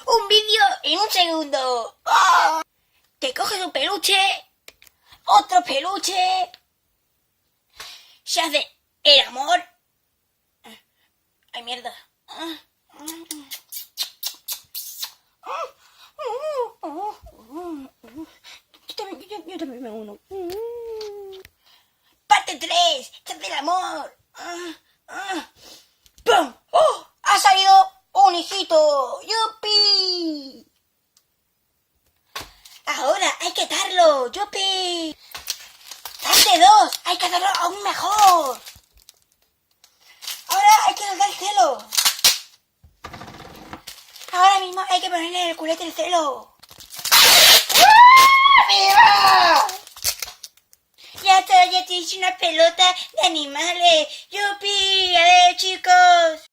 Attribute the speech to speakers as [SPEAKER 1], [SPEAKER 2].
[SPEAKER 1] Un vídeo en un segundo. ¡Oh! Te coges un peluche, otro peluche, se hace el amor. Ay, mierda. Yo también me uno. Parte 3. Se hace el amor. ¡Pum! ¡Oh! ¡Ha salido un hijito! ¡Yupi! Ahora hay que atarlo. ¡Yupi! Parte 2. Hay que hacerlo aún mejor. Ahora hay que lanzar el celo. Ahora mismo hay que ponerle el culete el celo. ¡Arriba! Ya te hice una pelota de animales. ¡Yupi! A ver, chicos.